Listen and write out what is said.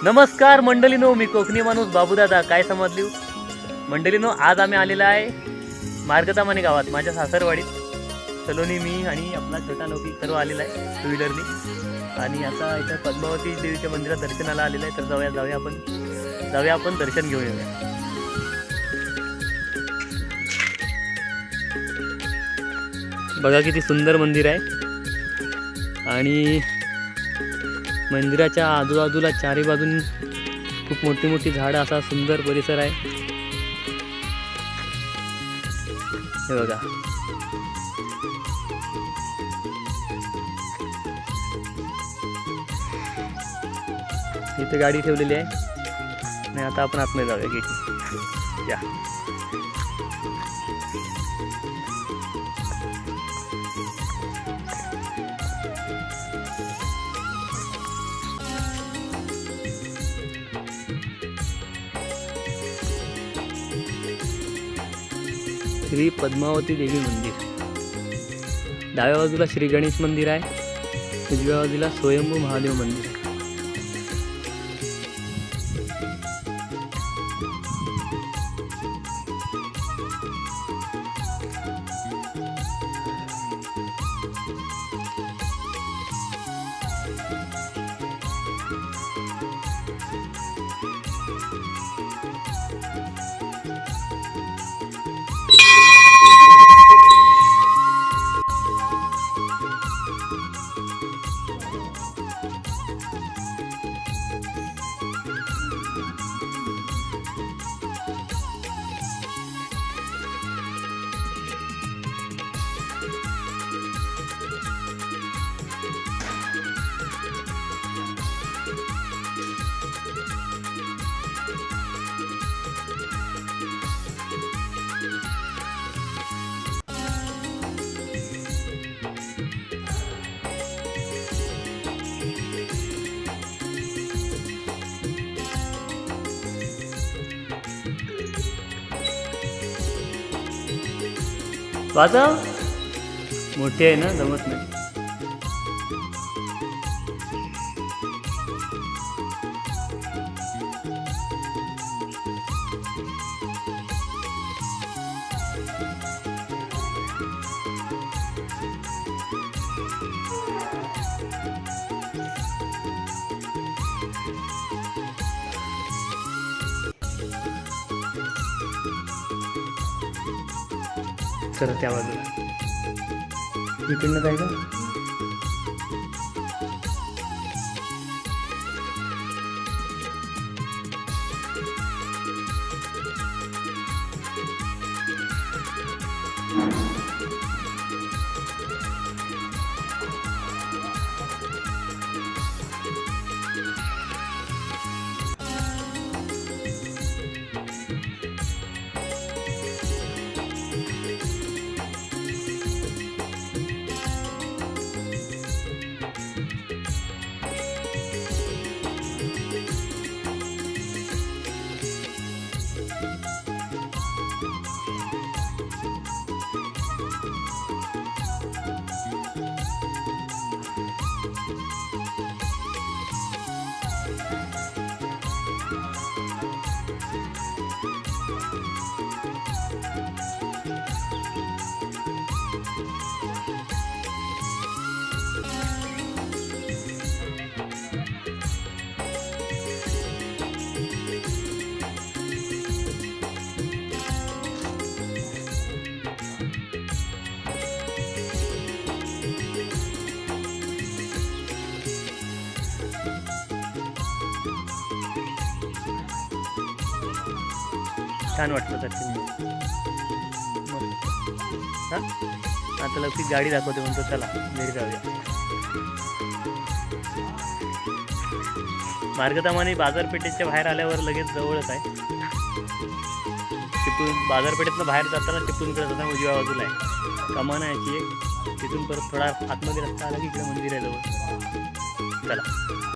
नमस्कार मंडळीनो, मी कोकणी माणूस बाबूदादा. काय समजली मंडळीनो, आज आम्ही आलेला आहे मार्गतामाने गावात, माझ्या सासरवाडीत. सलोनी, मी आणि आपला छोटा लौकी सर्व आलेला आहे टू व्हीलरनी. आणि आता इथं पद्मावती देवीच्या मंदिरात दर्शनाला आलेलं आहे. तर जाऊया आपण दर्शन घेऊन येऊया. बघा किती सुंदर मंदिर आहे आणि मंदिराच्या आजूबाजूला चारी बाजून खूप मोठी मोठी झाडं, असा सुंदर परिसर आहे. हे बघा, इथे गाडी ठेवलेली आहे आणि आता आपण आतमध्ये जाऊया गेट. या श्री पद्मावती देवी मंदिर. डाव्या बाजूला श्री गणेश मंदिर आहे, उजव्या बाजूला स्वयंभू महादेव मंदिर आहे. वाचा, मोठी आहे ना, जमत नाही. तर त्या बाजूला इकडनं काय का छान वाटलं तर हां. आता लगेच गाडी दाखवते म्हणतो, चला घरी जाऊया. मार्गतामाने बाजारपेठेच्या बाहेर आल्यावर लगेच जवळच आहे. तिथून बाजारपेठेतनं बाहेर जाताना चिपळूणकडे जाताना उजव्या बाजूला आहे कमान आहे याची एक. तिथून परत थोडा आतमध्ये रस्ता आला की इकडे मंदिर आहे जवळ. चला.